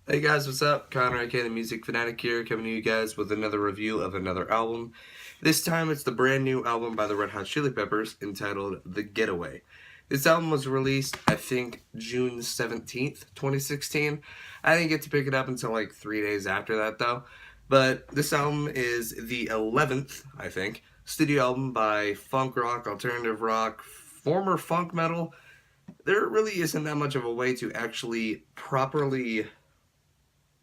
Hey guys, what's up? Connor, aka the Music Fanatic here, coming to you guys with another review of another album. This time it's the brand new album by the Red Hot Chili Peppers entitled The Getaway. This album was released, I think, June 17th, 2016. I didn't get to pick it up until like 3 days after that though. But this album is the 11th, I think, studio album by funk rock, alternative rock, former funk metal. There really isn't that much of a way to actually properly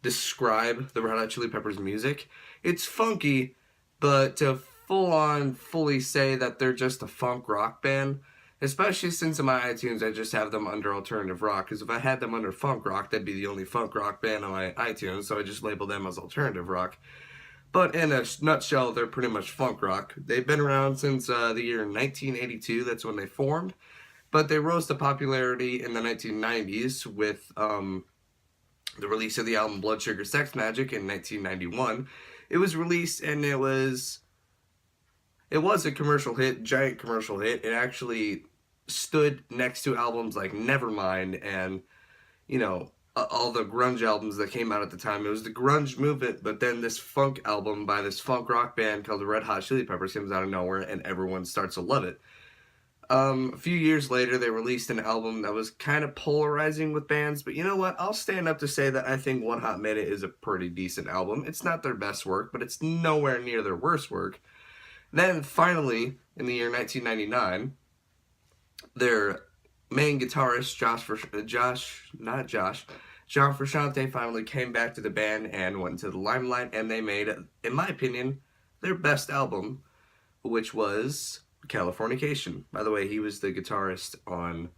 describe the Red Hot Chili Peppers music. It's funky, but to fully say that they're just a funk rock band, especially since in my iTunes I just have them under alternative rock, because if I had them under funk rock, that'd be the only funk rock band on my iTunes, so I just label them as alternative rock. But in a nutshell, they're pretty much funk rock. They've been around since the year 1982, that's when they formed, but they rose to popularity in the 1990s with the release of the album Blood Sugar Sex Magik in 1991. It was released and it was a commercial hit, giant commercial hit. It actually stood next to albums like Nevermind and, all the grunge albums that came out at the time. It was the grunge movement, but then this funk album by this funk rock band called the Red Hot Chili Peppers comes out of nowhere and everyone starts to love it. A few years later, they released an album that was kind of polarizing with bands, but you know what? I'll stand up to say that I think One Hot Minute is a pretty decent album. It's not their best work, but it's nowhere near their worst work. Then, finally, in the year 1999, their main guitarist, John Frusciante finally came back to the band and went into the limelight, and they made, in my opinion, their best album, which was Californication. By the way, he was the guitarist on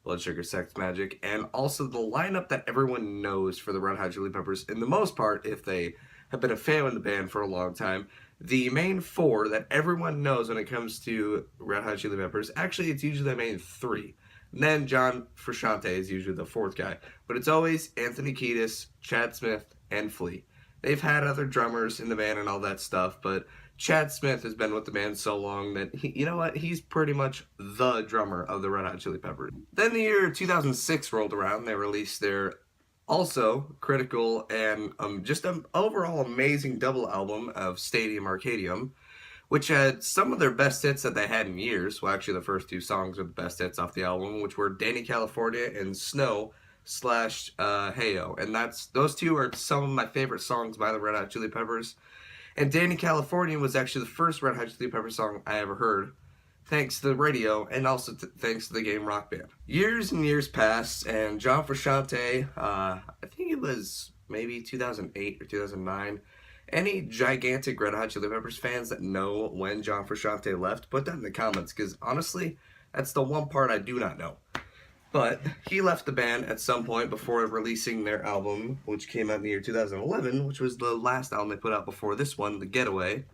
Blood Sugar Sex Magik, and also the lineup that everyone knows for the Red Hot Chili Peppers, in the most part, if they have been a fan of the band for a long time. The main four that everyone knows when it comes to Red Hot Chili Peppers, actually it's usually the main three. And then John Frusciante is usually the fourth guy. But it's always Anthony Kiedis, Chad Smith, and Flea. They've had other drummers in the band and all that stuff, but Chad Smith has been with the band so long that, he's pretty much the drummer of the Red Hot Chili Peppers. Then the year 2006 rolled around. They released their also critical and just an overall amazing double album of Stadium Arcadium, which had some of their best hits that they had in years. Well, actually, the first two songs are the best hits off the album, which were Danny California and Snow slash Heyo. And those two are some of my favorite songs by the Red Hot Chili Peppers. And Danny California was actually the first Red Hot Chili Peppers song I ever heard, thanks to the radio and also thanks to the game Rock Band. Years and years passed, and John Frusciante, I think it was maybe 2008 or 2009. Any gigantic Red Hot Chili Peppers fans that know when John Frusciante left, put that in the comments, because honestly, that's the one part I do not know. But he left the band at some point before releasing their album, which came out in the year 2011, which was the last album they put out before this one, The Getaway,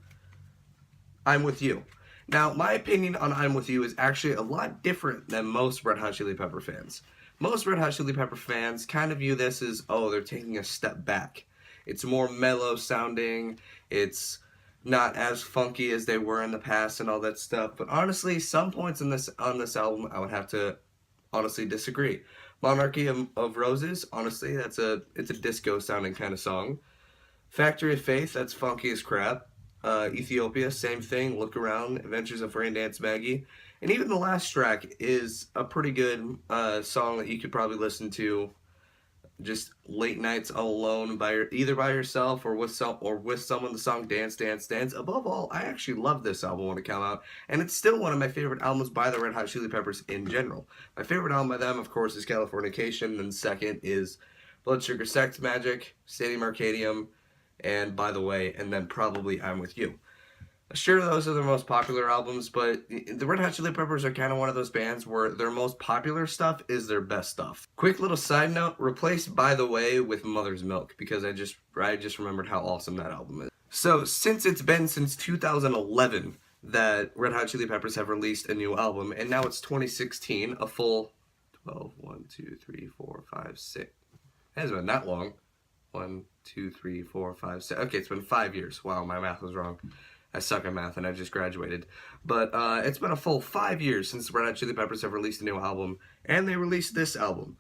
I'm With You. Now, my opinion on I'm With You is actually a lot different than most Red Hot Chili Pepper fans. Most Red Hot Chili Pepper fans kind of view this as, oh, they're taking a step back. It's more mellow sounding, it's not as funky as they were in the past and all that stuff. But honestly, some points on this album, I would have to honestly disagree. Monarchy of Roses, honestly, it's a disco sounding kind of song. Factory of Faith, that's funky as crap. Ethiopia, same thing. Look Around, Adventures of Rain Dance Maggie. And even the last track is a pretty good song that you could probably listen to just late nights all alone, either by yourself or with someone. The song Dance Dance Dance. Above all, I actually love this album when it came out, and it's still one of my favorite albums by the Red Hot Chili Peppers in general. My favorite album by them, of course, is Californication, and second is Blood Sugar Sex Magik, Stadium Arcadium, and By the Way, and then probably I'm With You. Sure, those are their most popular albums, but the Red Hot Chili Peppers are kind of one of those bands where their most popular stuff is their best stuff. Quick little side note, replace By the Way with Mother's Milk, because I just remembered how awesome that album is. So, since it's been since 2011 that Red Hot Chili Peppers have released a new album, and now it's 2016, a full 12, 1, 2, 3, 4, 5, 6. It hasn't been that long. 1, 2, 3, 4, 5, 6. Okay, it's been 5 years. Wow, my math was wrong. I suck at math and I just graduated. But it's been a full 5 years since the Red Hot Chili Peppers have released a new album, and they released this album.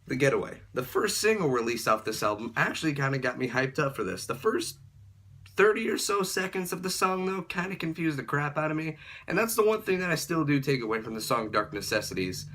The Getaway. The first single released off this album actually kind of got me hyped up for this. The first 30 or so seconds of the song, though, kind of confused the crap out of me. And that's the one thing that I still do take away from the song Dark Necessities.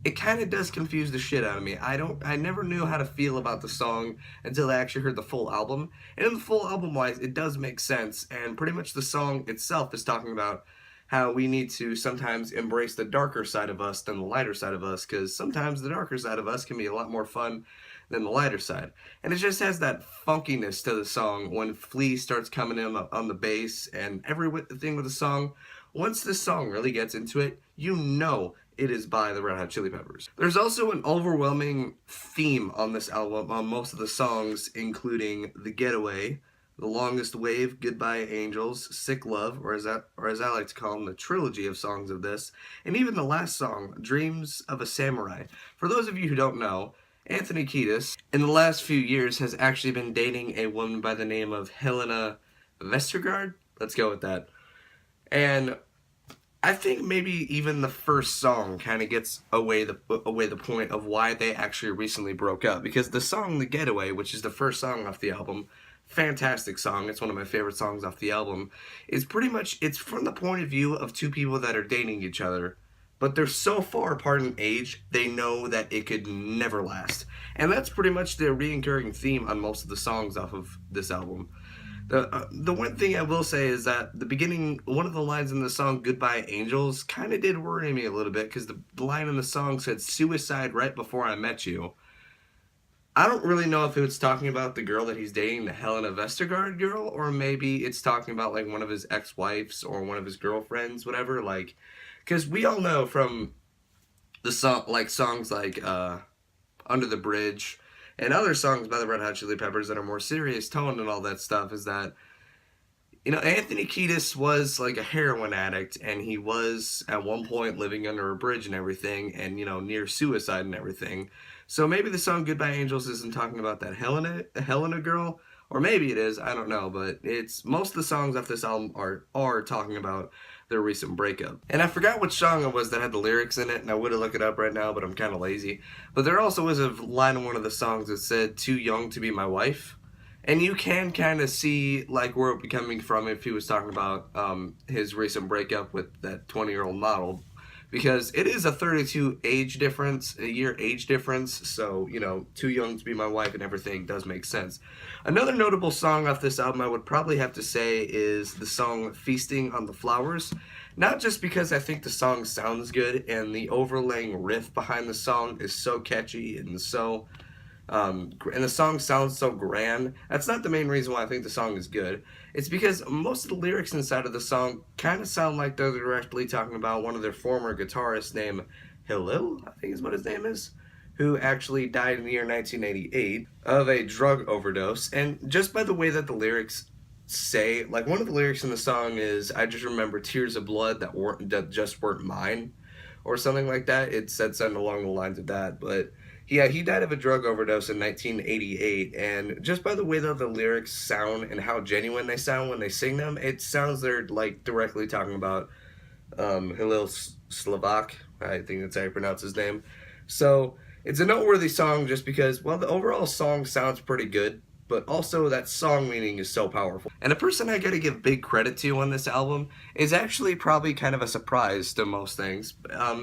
It kind of does confuse the shit out of me. I never knew how to feel about the song until I actually heard the full album. And in the full album wise, it does make sense. And pretty much the song itself is talking about how we need to sometimes embrace the darker side of us than the lighter side of us, because sometimes the darker side of us can be a lot more fun than the lighter side. And it just has that funkiness to the song when Flea starts coming in on the bass and everything with the song. Once this song really gets into it, you know it is by the Red Hot Chili Peppers. There's also an overwhelming theme on this album on most of the songs, including The Getaway, The Longest Wave, Goodbye Angels, Sick Love, or as I like to call them, the trilogy of songs of this, and even the last song, Dreams of a Samurai. For those of you who don't know, Anthony Kiedis, in the last few years, has actually been dating a woman by the name of Helena Vestergaard. Let's go with that. And I think maybe even the first song kind of gets away the point of why they actually recently broke up. Because the song The Getaway, which is the first song off the album, fantastic song, it's one of my favorite songs off the album, is pretty much, it's from the point of view of two people that are dating each other, but they're so far apart in age, they know that it could never last. And that's pretty much the recurring theme on most of the songs off of this album. The one thing I will say is that the beginning, one of the lines in the song Goodbye Angels kind of did worry me a little bit, because the line in the song said suicide right before I met you. I don't really know if it's talking about the girl that he's dating, the Helena Vestergaard girl, or maybe it's talking about like one of his ex-wives or one of his girlfriends, whatever. Like, because we all know from the song, like songs like Under the Bridge and other songs by the Red Hot Chili Peppers that are more serious tone and all that stuff, is that, you know, Anthony Kiedis was like a heroin addict, and he was at one point living under a bridge and everything, and, you know, near suicide and everything. So maybe the song Goodbye Angels isn't talking about that Helena girl, or maybe it is, I don't know, but it's, most of the songs off this album are talking about their recent breakup. And I forgot which song it was that had the lyrics in it, and I would have looked it up right now, but I'm kind of lazy. But there also was a line in one of the songs that said, "Too young to be my wife." And you can kind of see like where it would be coming from if he was talking about his recent breakup with that 20-year-old model. Because it is a 32 age difference, a year age difference, so, you know, too young to be my wife and everything does make sense. Another notable song off this album I would probably have to say is the song Feasting on the Flowers. Not just because I think the song sounds good and the overlaying riff behind the song is so catchy and so and the song sounds so grand. That's not the main reason why I think the song is good. It's because most of the lyrics inside of the song kind of sound like they're directly talking about one of their former guitarists named Hillel, I think is what his name is, who actually died in the year 1988 of a drug overdose. And just by the way that the lyrics say, like one of the lyrics in the song is, "I just remember tears of blood that just weren't mine," or something like that. It said something along the lines of that, but yeah, he died of a drug overdose in 1988, and just by the way that the lyrics sound and how genuine they sound when they sing them, it sounds they're like directly talking about Hillel Slovak, I think that's how you pronounce his name. So it's a noteworthy song just because, well, the overall song sounds pretty good, but also that song meaning is so powerful. And a person I gotta give big credit to on this album is actually probably kind of a surprise to most things.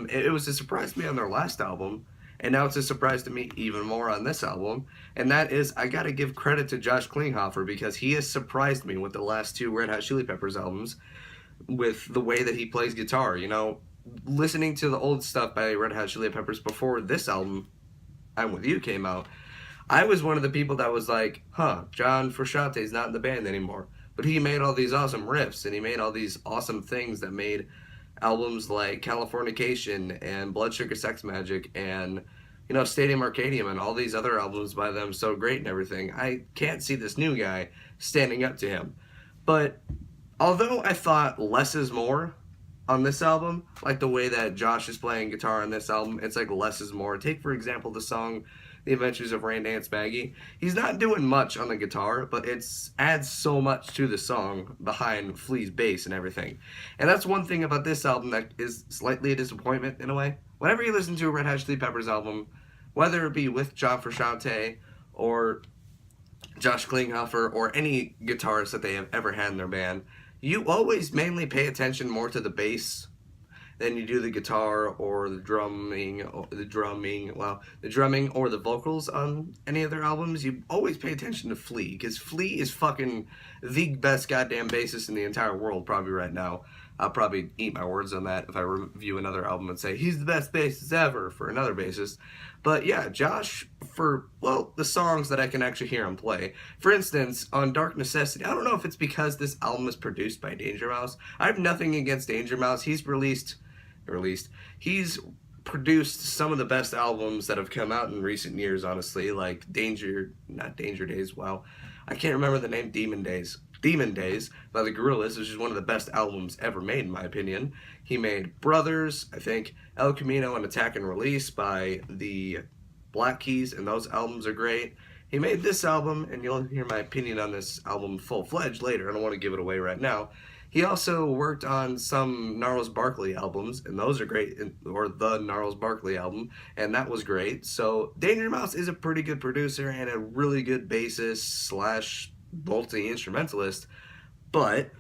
It was a surprise to me on their last album, and now it's a surprise to me even more on this album, and that is, I gotta give credit to Josh Klinghoffer, because he has surprised me with the last two Red Hot Chili Peppers albums with the way that he plays guitar. You know, listening to the old stuff by Red Hot Chili Peppers before this album, I'm With You, came out, I was one of the people that was like, John Frusciante's not in the band anymore. But he made all these awesome riffs, and he made all these awesome things that made albums like Californication and Blood Sugar Sex Magic and, you know, Stadium Arcadium and all these other albums by them so great and everything. I can't see this new guy standing up to him. But although I thought less is more on this album, like the way that Josh is playing guitar on this album, it's like less is more. Take, for example, the song The Adventures of Rain Dance Maggie. He's not doing much on the guitar, but it adds so much to the song behind Flea's bass and everything. And that's one thing about this album that is slightly a disappointment in a way. Whenever you listen to a Red Hot Chili Peppers album, whether it be with John Frusciante or Josh Klinghoffer or any guitarist that they have ever had in their band, you always mainly pay attention more to the bass than you do the guitar or the drumming or the vocals on any of their albums. You always pay attention to Flea, because Flea is fucking the best goddamn bassist in the entire world probably right now. I'll probably eat my words on that if I review another album and say he's the best bassist ever for another bassist. But yeah, Josh, for, well, the songs that I can actually hear him play. For instance, on Dark Necessity, I don't know if it's because this album is produced by Danger Mouse. I have nothing against Danger Mouse. He's produced some of the best albums that have come out in recent years, honestly, like not Danger Days, wow. I can't remember the name, Demon Days by the Gorillaz, which is one of the best albums ever made, in my opinion. He made Brothers, I think, El Camino and Attack and Release by the Black Keys, and those albums are great. He made this album, and you'll hear my opinion on this album full-fledged later. I don't want to give it away right now. He also worked on some Gnarls Barkley albums, and those are great, or the Gnarls Barkley album, and that was great. So Danger Mouse is a pretty good producer and a really good bassist slash multi-instrumentalist, but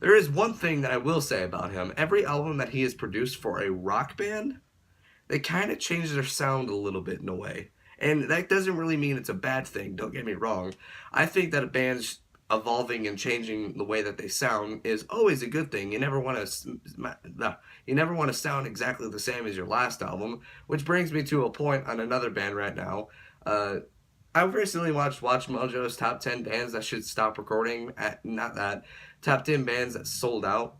there is one thing that I will say about him. Every album that he has produced for a rock band, they kind of change their sound a little bit in a way. And that doesn't really mean it's a bad thing, don't get me wrong. I think that a band's evolving and changing the way that they sound is always a good thing. You never want to sound exactly the same as your last album, which brings me to a point on another band right now. I recently watched Watch Mojo's top 10 bands that should stop recording. Top 10 bands that sold out.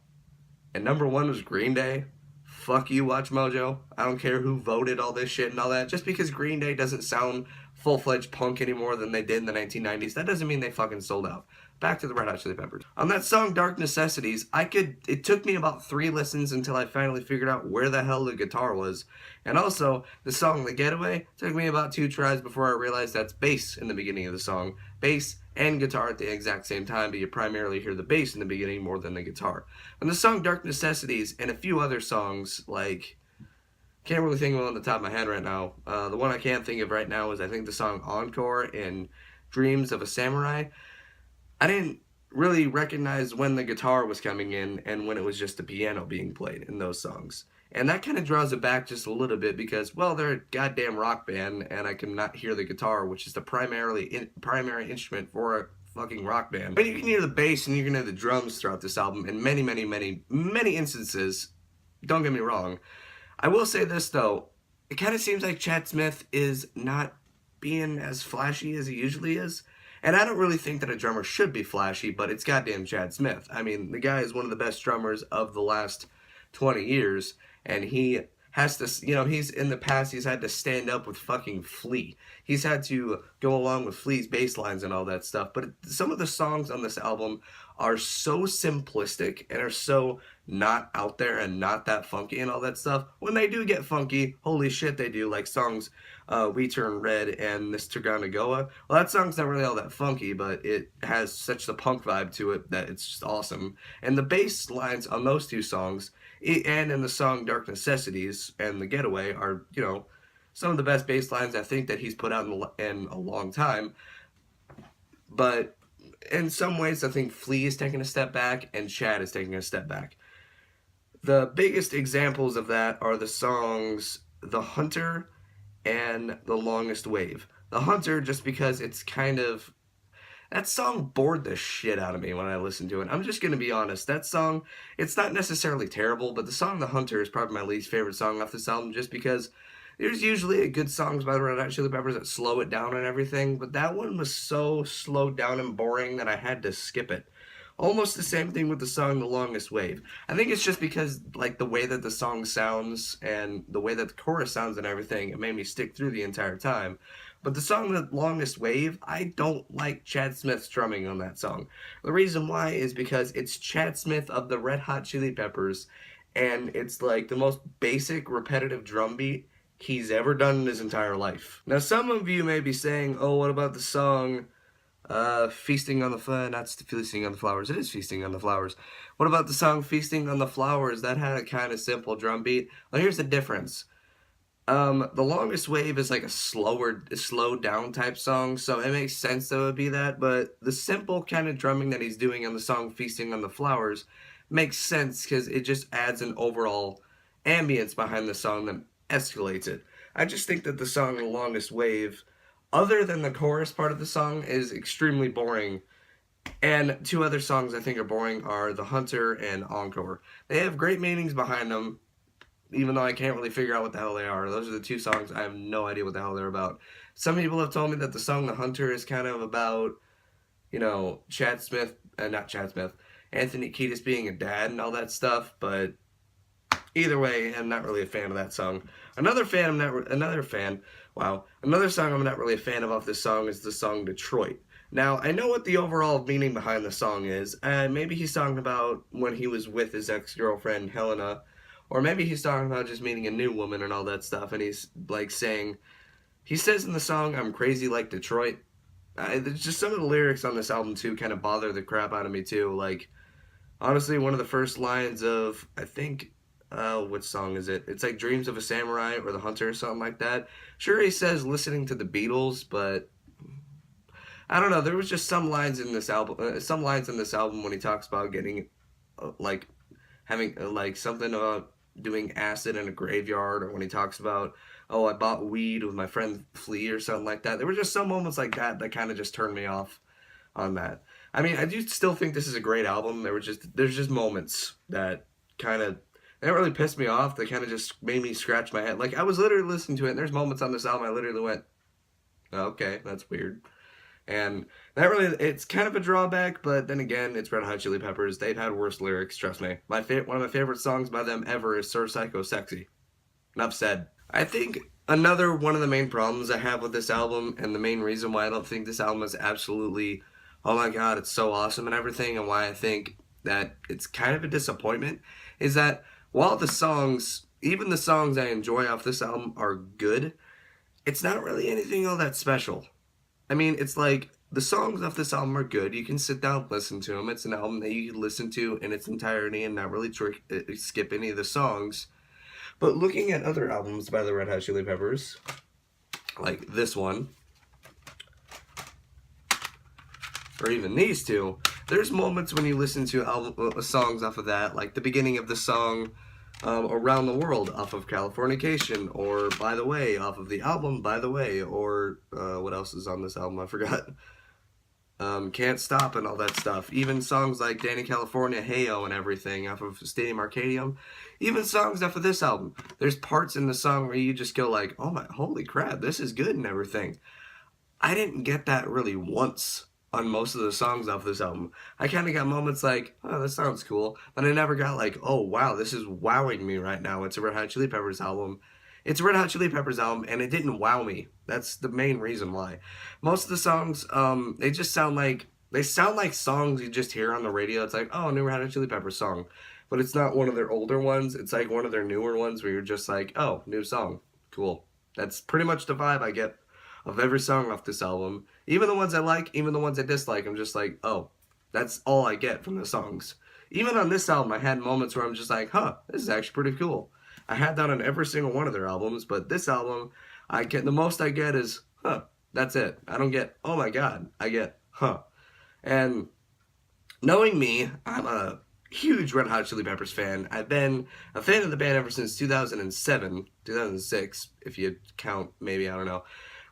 And number 1 was Green Day. Fuck you, Watch Mojo. I don't care who voted all this shit and all that. Just because Green Day doesn't sound full-fledged punk anymore than they did in the 1990s, that doesn't mean they fucking sold out. Back to the Red Hot Chili Peppers. On that song, Dark Necessities, it took me about 3 listens until I finally figured out where the hell the guitar was. And also, the song, The Getaway, took me about 2 tries before I realized that's bass in the beginning of the song. Bass and guitar at the exact same time, but you primarily hear the bass in the beginning more than the guitar. And the song Dark Necessities and a few other songs, like, can't really think of one on the top of my head right now. The one I can't think of right now is, I think, the song Encore and Dreams of a Samurai. I didn't really recognize when the guitar was coming in and when it was just the piano being played in those songs. And that kind of draws it back just a little bit because, well, they're a goddamn rock band and I can not hear the guitar, which is the primary instrument for a fucking rock band. But you can hear the bass and you can hear the drums throughout this album in many, many, many, many instances. Don't get me wrong. I will say this, though. It kind of seems like Chad Smith is not being as flashy as he usually is. And I don't really think that a drummer should be flashy, but it's goddamn Chad Smith. I mean, the guy is one of the best drummers of the last 20 years, and he has to, he's in the past, he's had to stand up with fucking Flea. He's had to go along with Flea's bass lines and all that stuff. But some of the songs on this album are so simplistic and are so not out there and not that funky and all that stuff. When they do get funky, holy shit they do, like songs We Turn Red and This Tagana Goa. Well, that song's not really all that funky, but it has such the punk vibe to it that it's just awesome. And the bass lines on those 2 songs, and in the song Dark Necessities and The Getaway, are, some of the best bass lines I think that he's put out in a long time. But in some ways, I think Flea is taking a step back and Chad is taking a step back. The biggest examples of that are the songs The Hunter and The Longest Wave. The Hunter, just because it's kind of... That song bored the shit out of me when I listened to it. I'm just going to be honest. That song, it's not necessarily terrible, but the song The Hunter is probably my least favorite song off this album just because there's usually good songs by the Red Hot Chili Peppers that slow it down and everything, but that one was so slowed down and boring that I had to skip it. Almost the same thing with the song The Longest Wave. I think it's just because, like, the way that the song sounds and the way that the chorus sounds and everything, it made me stick through the entire time. But the song The Longest Wave, I don't like Chad Smith's drumming on that song. The reason why is because it's Chad Smith of the Red Hot Chili Peppers, and it's like the most basic, repetitive drum beat he's ever done in his entire life. Now, some of you may be saying, oh, what about the song Feasting on the Flowers? It is Feasting on the Flowers. What about the song Feasting on the Flowers? That had a kind of simple drum beat. Well, here's the difference. The Longest Wave is like a slowed down type song, so it makes sense that it would be that, but the simple kind of drumming that he's doing on the song Feasting on the Flowers makes sense because it just adds an overall ambience behind the song that escalates it. I just think that the song The Longest Wave, other than the chorus part of the song, is extremely boring. And two other songs I think are boring are The Hunter and Encore. They have great meanings behind them, even though I can't really figure out what the hell they are. Those are the two songs I have no idea what the hell they're about. Some people have told me that the song The Hunter is kind of about, Chad Smith, not Chad Smith, Anthony Kiedis being a dad and all that stuff, but either way, I'm not really a fan of that song. Another song I'm not really a fan of off this song is the song Detroit. Now, I know what the overall meaning behind the song is. Maybe he's talking about when he was with his ex-girlfriend, Helena, or maybe he's talking about just meeting a new woman and all that stuff, and he's like saying, he says in the song, I'm crazy like Detroit. There's just some of the lyrics on this album, too, kind of bother the crap out of me, too. Like, honestly, one of the first lines of, I think, what song is it? It's like Dreams of a Samurai or The Hunter or something like that. Sure, he says listening to the Beatles, but I don't know. There was just some lines in this album when he talks about getting, like, having, like, something about doing acid in a graveyard, or when he talks about, oh, I bought weed with my friend Flea or something like that. There were just some moments like that that kind of just turned me off on that. I mean, I do still think this is a great album. There's just moments that kind of they don't really pissed me off. They kind of just made me scratch my head. Like I was literally listening to it, and there's moments on this album I literally went, oh, okay, that's weird. And that really, it's kind of a drawback, but then again, it's Red Hot Chili Peppers. They've had worse lyrics, trust me. One of my favorite songs by them ever is Sir Psycho Sexy. Enough said. I think another one of the main problems I have with this album, and the main reason why I don't think this album is absolutely, oh my god, it's so awesome and everything, and why I think that it's kind of a disappointment, is that while even the songs I enjoy off this album are good, it's not really anything all that special. I mean, it's like the songs off this album are good. You can sit down and listen to them. It's an album that you can listen to in its entirety and not really skip any of the songs. But looking at other albums by the Red Hot Chili Peppers, like this one, or even these two, there's moments when you listen to songs off of that, like the beginning of the song Around the World off of Californication, or By the Way off of the album By the Way, or what else is on this album? I forgot. Can't Stop and all that stuff. Even songs like Danny California, Heyo and everything off of Stadium Arcadium. Even songs off of this album. There's parts in the song where you just go like, oh my, holy crap, this is good and everything. I didn't get that really once on most of the songs off this album. I kind of got moments like, oh, that sounds cool. But I never got like, oh, wow, this is wowing me right now. It's a Red Hot Chili Peppers album. It's a Red Hot Chili Peppers album, and it didn't wow me. That's the main reason why. Most of the songs, they just sound like, songs you just hear on the radio. It's like, oh, new Red Hot Chili Peppers song. But it's not one of their older ones. It's like one of their newer ones where you're just like, oh, new song. Cool. That's pretty much the vibe I get of every song off this album. Even the ones I like, even the ones I dislike, I'm just like, oh, that's all I get from the songs. Even on this album, I had moments where I'm just like, huh, this is actually pretty cool. I had that on every single one of their albums, but this album, the most I get is, huh, that's it. I don't get, oh my god, I get, huh. And knowing me, I'm a huge Red Hot Chili Peppers fan. I've been a fan of the band ever since 2007, 2006, if you count, maybe, I don't know.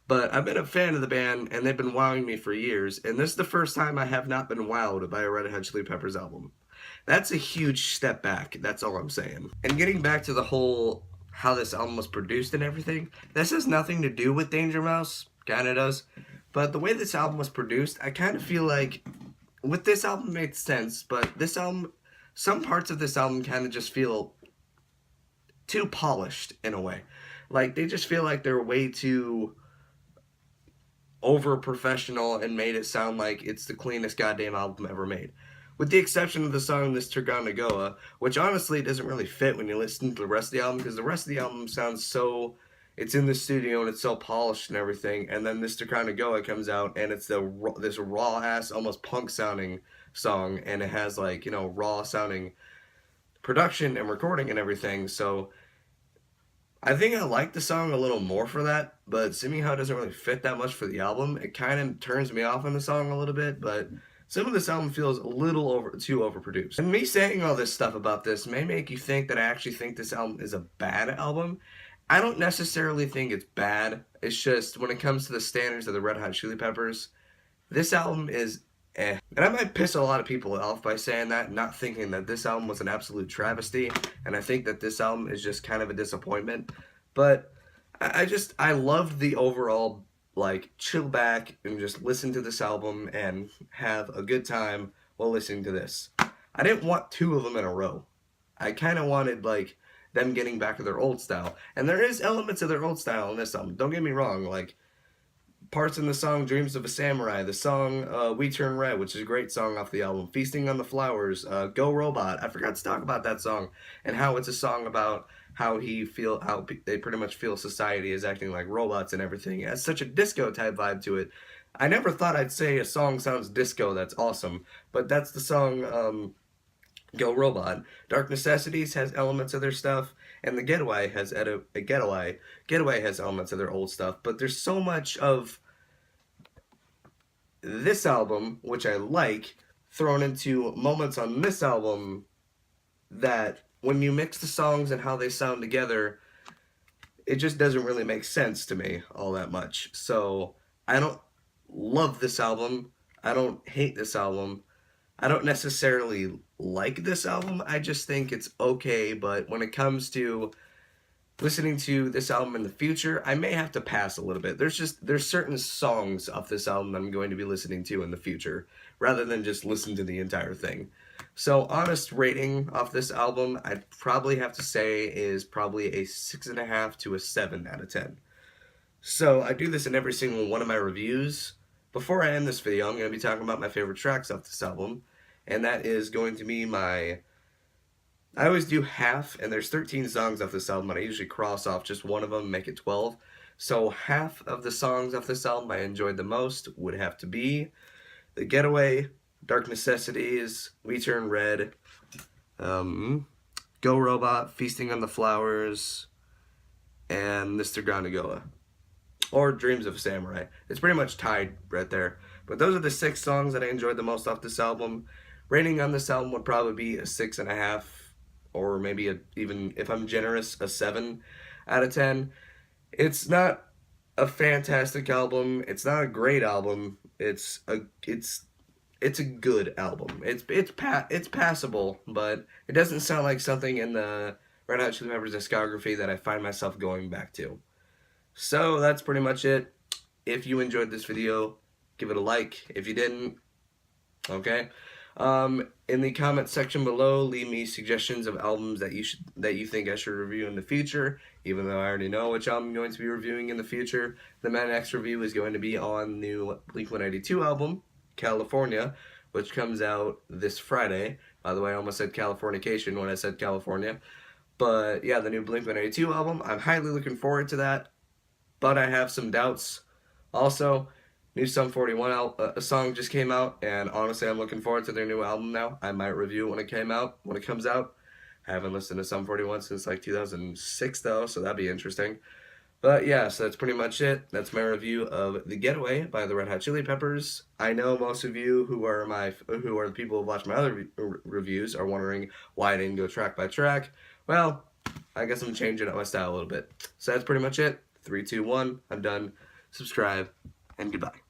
But I've been a fan of the band, and they've been wowing me for years, and this is the first time I have not been wowed by a Red Hot Chili Peppers album. That's a huge step back, that's all I'm saying. And getting back to the whole, how this album was produced and everything, this has nothing to do with Danger Mouse, kinda does, but the way this album was produced, I kind of feel like, with this album it made sense, but this album, some parts of this album kind of just feel too polished, in a way. Like, they just feel like they're way too over professional and made it sound like it's the cleanest goddamn album ever made. With the exception of the song This Turgana Goa, which honestly doesn't really fit when you listen to the rest of the album, because the rest of the album sounds so, it's in the studio and it's so polished and everything, and then This Turgana Goa comes out and it's this raw ass, almost punk sounding song, and it has like, raw sounding production and recording and everything, so I think I like the song a little more for that, but seeing how it doesn't really fit that much for the album, it kind of turns me off on the song a little bit, but some of this album feels a little too overproduced. And me saying all this stuff about this may make you think that I actually think this album is a bad album. I don't necessarily think it's bad. It's just when it comes to the standards of the Red Hot Chili Peppers, this album is eh. And I might piss a lot of people off by saying that, not thinking that this album was an absolute travesty, and I think that this album is just kind of a disappointment. But I loved the overall, like, chill back and just listen to this album and have a good time while listening to this. I didn't want two of them in a row. I kind of wanted, like, them getting back to their old style. And there is elements of their old style in this album. Don't get me wrong, like, parts in the song Dreams of a Samurai, the song We Turn Red, which is a great song off the album, Feasting on the Flowers, Go Robot. I forgot to talk about that song and how it's a song about how they pretty much feel society is acting like robots and everything. It has such a disco type vibe to it. I never thought I'd say a song sounds disco. That's awesome. But that's the song Go Robot. Dark Necessities has elements of their stuff, and the Getaway has Getaway has elements of their old stuff. But there's so much of this album, which I like, thrown into moments on this album that when you mix the songs and how they sound together, it just doesn't really make sense to me all that much. So I don't love this album. I don't hate this album. I don't necessarily like this album. I just think it's okay, but when it comes to listening to this album in the future, I may have to pass a little bit. There's certain songs off this album I'm going to be listening to in the future, rather than just listen to the entire thing. So honest rating off this album, I'd probably have to say is probably a 6.5 to a 7 out of 10. So I do this in every single one of my reviews. Before I end this video, I'm going to be talking about my favorite tracks off this album, and that is going to be I always do half, and there's 13 songs off this album, and I usually cross off just one of them, make it 12. So half of the songs off this album I enjoyed the most would have to be The Getaway, Dark Necessities, We Turn Red, Go Robot, Feasting on the Flowers, and Mr. Ganagoa. Or Dreams of a Samurai. It's pretty much tied right there. But those are the 6 songs that I enjoyed the most off this album. Rating on this album would probably be a 6.5, or maybe even, if I'm generous, a 7 out of 10. It's not a fantastic album. It's not a great album. It's a good album. It's passable, but it doesn't sound like something in the Red Hot Chili Peppers discography that I find myself going back to. So that's pretty much it. If you enjoyed this video, give it a like. If you didn't, okay. In the comment section below, leave me suggestions of albums that you think I should review in the future. Even though I already know which album I'm going to be reviewing in the future, my next review is going to be on the new Blink-182 album, California, which comes out this Friday. By the way, I almost said Californication when I said California. But yeah, the new Blink-182 album, I'm highly looking forward to that. But I have some doubts. Also, new Sum 41 song just came out, and honestly, I'm looking forward to their new album now. I might review it when it comes out. I haven't listened to Sum 41 since like 2006 though, so that'd be interesting. But yeah, so that's pretty much it. That's my review of The Getaway by the Red Hot Chili Peppers. I know most of you who are the people who watch my other reviews are wondering why I didn't go track by track. Well, I guess I'm changing up my style a little bit. So that's pretty much it. 3, 2, 1. I'm done. Subscribe and goodbye.